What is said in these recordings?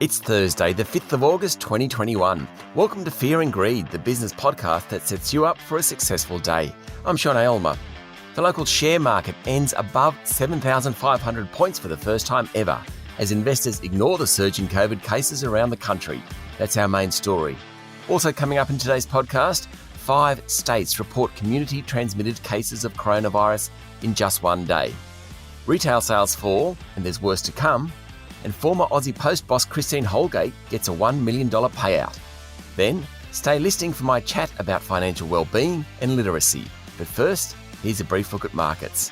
It's Thursday, the 5th of August 2021. Welcome to Fear and Greed, the business podcast that sets you up for a successful day. I'm Sean Aylmer. The local share market ends above 7,500 points for the first time ever as investors ignore the surge in COVID cases around the country. That's our main story. Also coming up in today's podcast, 5 states report community-transmitted cases of coronavirus in just one day. Retail sales fall, and there's worse to come. And former Aussie Post boss Christine Holgate gets a $1 million payout. Then, stay listening for my chat about financial well-being and literacy. But first, here's a brief look at markets.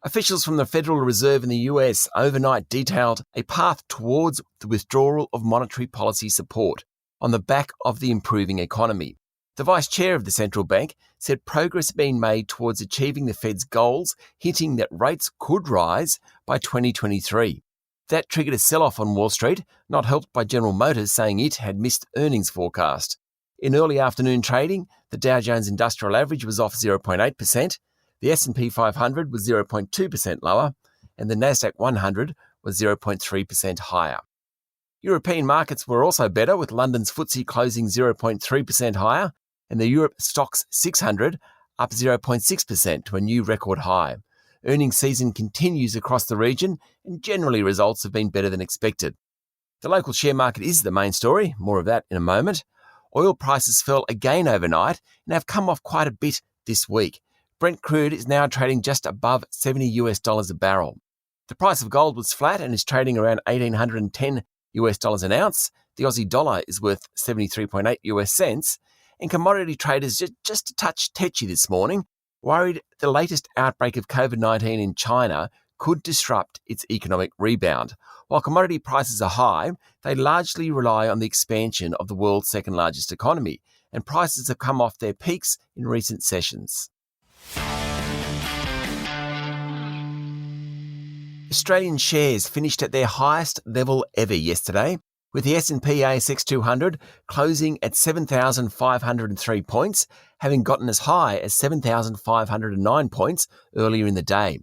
Officials from the Federal Reserve in the US overnight detailed a path towards the withdrawal of monetary policy support on the back of the improving economy. The vice chair of the central bank said progress had been made towards achieving the Fed's goals, hinting that rates could rise by 2023. That triggered a sell-off on Wall Street, not helped by General Motors saying it had missed earnings forecast. In early afternoon trading, the Dow Jones Industrial Average was off 0.8%, the S&P 500 was 0.2% lower, and the Nasdaq 100 was 0.3% higher. European markets were also better, with London's FTSE closing 0.3% higher, and the Europe Stoxx 600 up 0.6% to a new record high. Earnings season continues across the region, and generally results have been better than expected. The local share market is the main story, more of that in a moment. Oil prices fell again overnight and have come off quite a bit this week. Brent crude is now trading just above $70 a barrel. The price of gold was flat and is trading around $1,810 an ounce. The Aussie dollar is worth 73.8 US cents, and commodity traders just a touch tetchy this morning, worried the latest outbreak of COVID-19 in China could disrupt its economic rebound. While commodity prices are high, they largely rely on the expansion of the world's second largest economy, and prices have come off their peaks in recent sessions. Australian shares finished at their highest level ever yesterday, with the S&P ASX 200 closing at 7,503 points, having gotten as high as 7,509 points earlier in the day.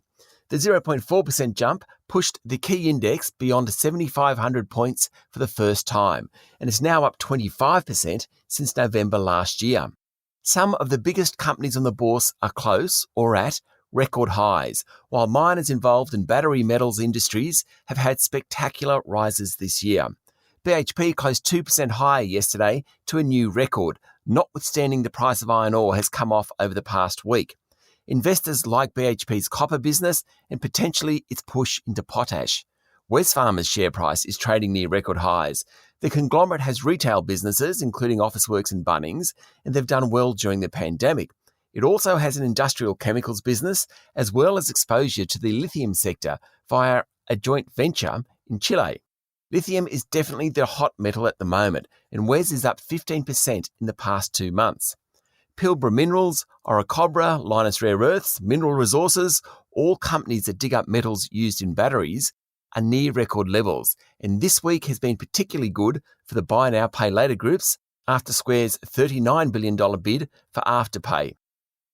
The 0.4% jump pushed the key index beyond 7,500 points for the first time, and is now up 25% since November last year. Some of the biggest companies on the bourse are close or at record highs, while miners involved in battery metals industries have had spectacular rises this year. BHP closed 2% higher yesterday to a new record, notwithstanding the price of iron ore has come off over the past week. Investors like BHP's copper business and potentially its push into potash. Wesfarmers' share price is trading near record highs. The conglomerate has retail businesses, including Officeworks and Bunnings, and they've done well during the pandemic. It also has an industrial chemicals business, as well as exposure to the lithium sector via a joint venture in Chile. Lithium is definitely the hot metal at the moment, and Wes is up 15% in the past 2 months. Pilbara Minerals, Orocobre, Lynas Rare Earths, Mineral Resources, all companies that dig up metals used in batteries, are near record levels, and this week has been particularly good for the buy now, pay later groups after Square's $39 billion bid for Afterpay.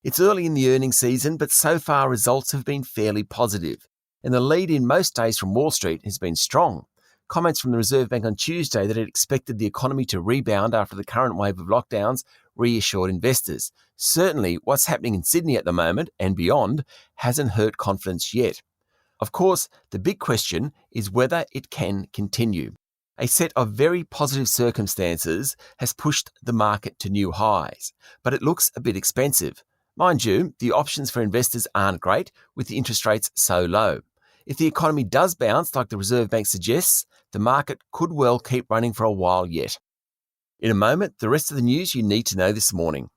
It's early in the earnings season, but so far results have been fairly positive, and the lead in most days from Wall Street has been strong. Comments from the Reserve Bank on Tuesday that it expected the economy to rebound after the current wave of lockdowns reassured investors. Certainly, what's happening in Sydney at the moment and beyond hasn't hurt confidence yet. Of course, the big question is whether it can continue. A set of very positive circumstances has pushed the market to new highs, but it looks a bit expensive. Mind you, the options for investors aren't great with the interest rates so low. If the economy does bounce like the Reserve Bank suggests, the market could well keep running for a while yet. In a moment, the rest of the news you need to know this morning.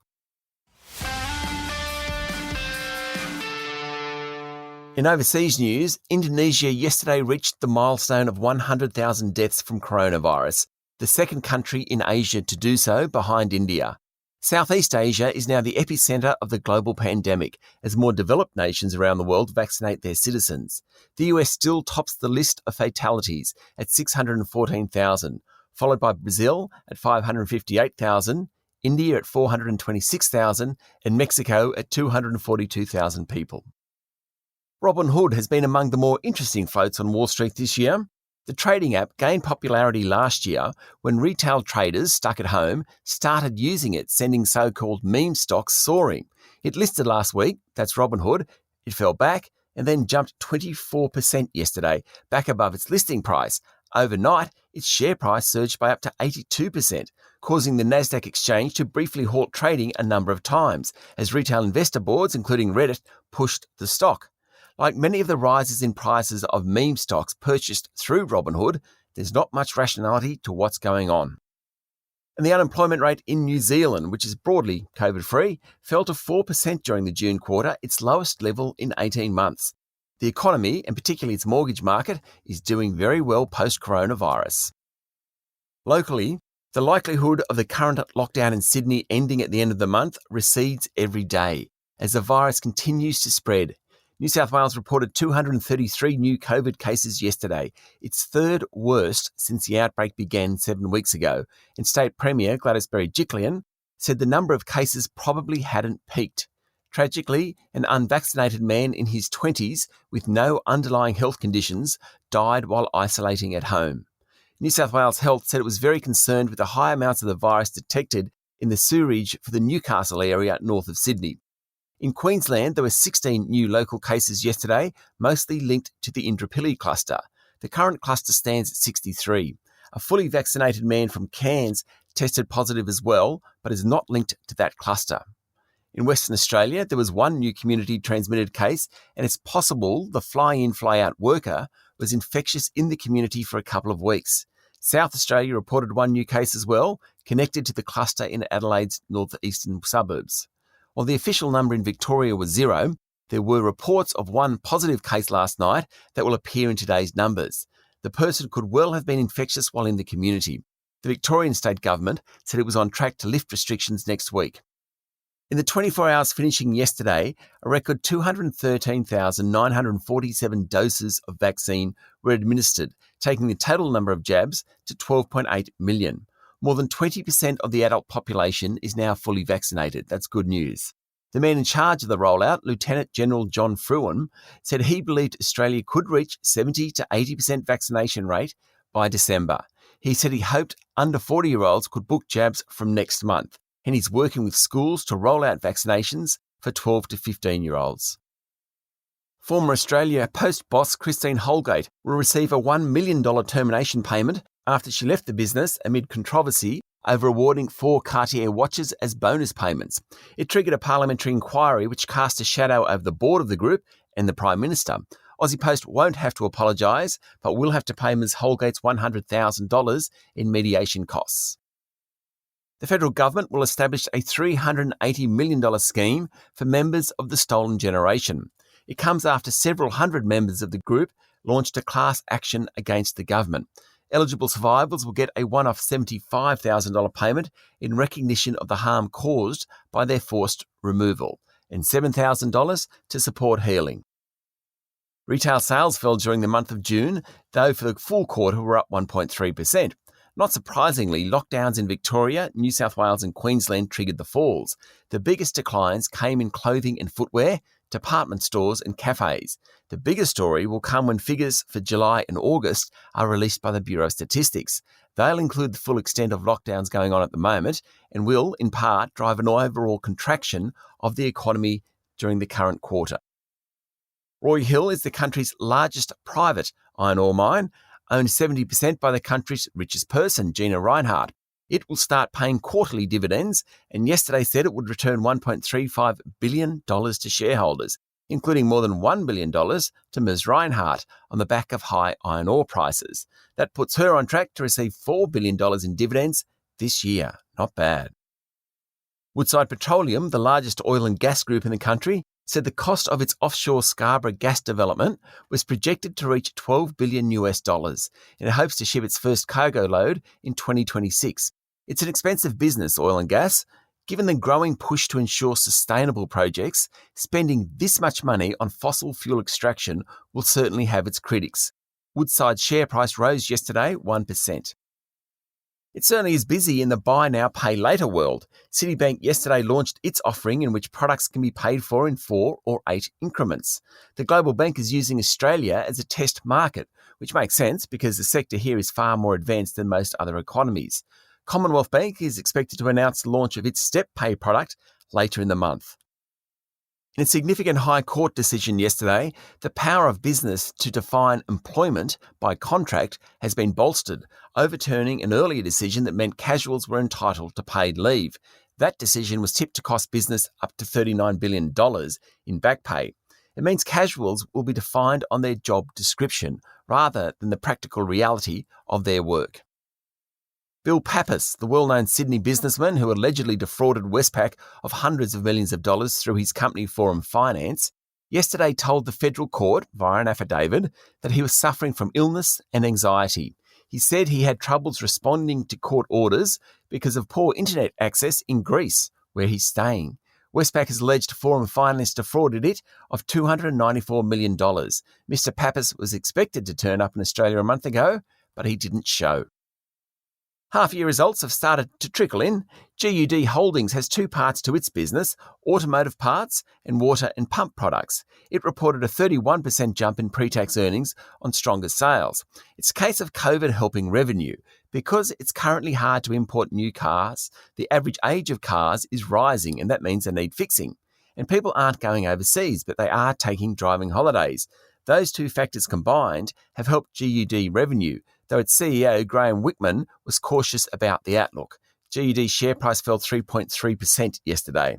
In overseas news, Indonesia yesterday reached the milestone of 100,000 deaths from coronavirus, the second country in Asia to do so behind India. Southeast Asia is now the epicentre of the global pandemic as more developed nations around the world vaccinate their citizens. The US still tops the list of fatalities at 614,000, followed by Brazil at 558,000, India at 426,000, and Mexico at 242,000 people. Robinhood has been among the more interesting floats on Wall Street this year. The trading app gained popularity last year when retail traders stuck at home started using it, sending so-called meme stocks soaring. It listed last week, that's Robinhood. It fell back and then jumped 24% yesterday, back above its listing price. Overnight, its share price surged by up to 82%, causing the Nasdaq exchange to briefly halt trading a number of times, as retail investor boards, including Reddit, pushed the stock. Like many of the rises in prices of meme stocks purchased through Robinhood, there's not much rationality to what's going on. And the unemployment rate in New Zealand, which is broadly COVID-free, fell to 4% during the June quarter, its lowest level in 18 months. The economy, and particularly its mortgage market, is doing very well post-coronavirus. Locally, the likelihood of the current lockdown in Sydney ending at the end of the month recedes every day as the virus continues to spread. New South Wales reported 233 new COVID cases yesterday, its third worst since the outbreak began 7 weeks ago, and State Premier Gladys Berejiklian said the number of cases probably hadn't peaked. Tragically, an unvaccinated man in his 20s with no underlying health conditions died while isolating at home. New South Wales Health said it was very concerned with the high amounts of the virus detected in the sewerage for the Newcastle area north of Sydney. In Queensland, there were 16 new local cases yesterday, mostly linked to the Indooroopilly cluster. The current cluster stands at 63. A fully vaccinated man from Cairns tested positive as well, but is not linked to that cluster. In Western Australia, there was one new community transmitted case, and it's possible the fly-in, fly-out worker was infectious in the community for a couple of weeks. South Australia reported one new case as well, connected to the cluster in Adelaide's northeastern suburbs. While the official number in Victoria was 0, there were reports of one positive case last night that will appear in today's numbers. The person could well have been infectious while in the community. The Victorian state government said it was on track to lift restrictions next week. In the 24 hours finishing yesterday, a record 213,947 doses of vaccine were administered, taking the total number of jabs to 12.8 million. More than 20% of the adult population is now fully vaccinated. That's good news. The man in charge of the rollout, Lieutenant General John Fruin, said he believed Australia could reach 70 to 80% vaccination rate by December. He said he hoped under 40-year-olds could book jabs from next month, and he's working with schools to roll out vaccinations for 12 to 15-year-olds. Former Australia Post boss Christine Holgate will receive a $1 million termination payment after she left the business amid controversy over awarding 4 Cartier watches as bonus payments. It triggered a parliamentary inquiry which cast a shadow over the board of the group and the Prime Minister. Aussie Post won't have to apologise, but will have to pay Ms Holgate's $100,000 in mediation costs. The federal government will establish a $380 million scheme for members of the stolen generation. It comes after several hundred members of the group launched a class action against the government. Eligible survivors will get a one-off $75,000 payment in recognition of the harm caused by their forced removal, and $7,000 to support healing. Retail sales fell during the month of June, though for the full quarter were up 1.3%. Not surprisingly, lockdowns in Victoria, New South Wales and Queensland triggered the falls. The biggest declines came in clothing and footwear, department stores and cafes. The bigger story will come when figures for July and August are released by the Bureau of Statistics. They'll include the full extent of lockdowns going on at the moment and will, in part, drive an overall contraction of the economy during the current quarter. Roy Hill is the country's largest private iron ore mine, owned 70% by the country's richest person, Gina. It will start paying quarterly dividends, and yesterday said it would return $1.35 billion to shareholders, including more than $1 billion to Ms Reinhardt on the back of high iron ore prices. That puts her on track to receive $4 billion in dividends this year. Not bad. Woodside Petroleum, the largest oil and gas group in the country, said the cost of its offshore Scarborough gas development was projected to reach $12 billion and it hopes to ship its first cargo load in 2026. It's an expensive business, oil and gas. Given the growing push to ensure sustainable projects, spending this much money on fossil fuel extraction will certainly have its critics. Woodside's share price rose yesterday 1%. It certainly is busy in the buy now, pay later world. Citibank yesterday launched its offering in which products can be paid for in 4 or 8 increments. The global bank is using Australia as a test market, which makes sense because the sector here is far more advanced than most other economies. Commonwealth Bank is expected to announce the launch of its Step Pay product later in the month. In a significant High Court decision yesterday, the power of business to define employment by contract has been bolstered, overturning an earlier decision that meant casuals were entitled to paid leave. That decision was tipped to cost business up to $39 billion in back pay. It means casuals will be defined on their job description rather than the practical reality of their work. Bill Pappas, the well-known Sydney businessman who allegedly defrauded Westpac of hundreds of millions of dollars through his company Forum Finance, yesterday told the federal court via an affidavit that he was suffering from illness and anxiety. He said he had troubles responding to court orders because of poor internet access in Greece, where he's staying. Westpac has alleged Forum Finance defrauded it of $294 million. Mr. Pappas was expected to turn up in Australia a month ago, but he didn't show. Half-year results have started to trickle in. GUD Holdings has 2 parts to its business, automotive parts and water and pump products. It reported a 31% jump in pre-tax earnings on stronger sales. It's a case of COVID helping revenue. Because it's currently hard to import new cars, the average age of cars is rising, and that means they need fixing. And people aren't going overseas, but they are taking driving holidays. Those 2 factors combined have helped GUD revenue, though its CEO, Graham Wickman, was cautious about the outlook. GUD's share price fell 3.3% yesterday.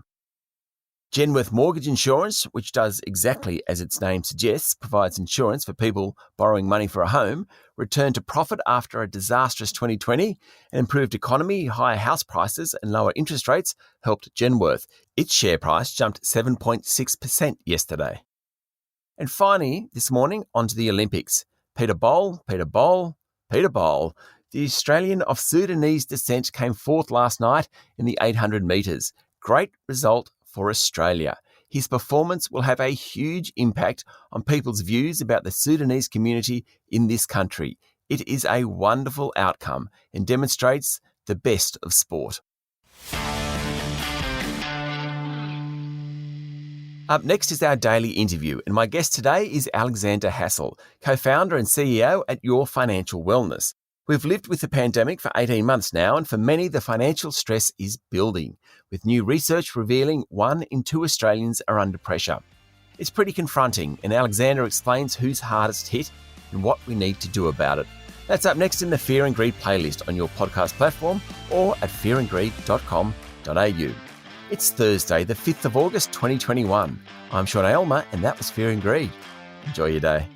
Genworth Mortgage Insurance, which does exactly as its name suggests, provides insurance for people borrowing money for a home, returned to profit after a disastrous 2020. An improved economy, higher house prices and lower interest rates helped Genworth. Its share price jumped 7.6% yesterday. And finally, this morning, onto the Olympics. Peter Bol. The Australian of Sudanese descent came 4th last night in the 800 metres. Great result for Australia. His performance will have a huge impact on people's views about the Sudanese community in this country. It is a wonderful outcome and demonstrates the best of sport. Up next is our daily interview, and my guest today is Alexander Hassel, co-founder and CEO at Your Financial Wellness. We've lived with the pandemic for 18 months now, and for many, the financial stress is building, with new research revealing 1 in 2 Australians are under pressure. It's pretty confronting, and Alexander explains who's hardest hit and what we need to do about it. That's up next in the Fear and Greed playlist on your podcast platform or at fearandgreed.com.au. It's Thursday, the 5th of August, 2021. I'm Sean Aylmer, and that was Fear and Greed. Enjoy your day.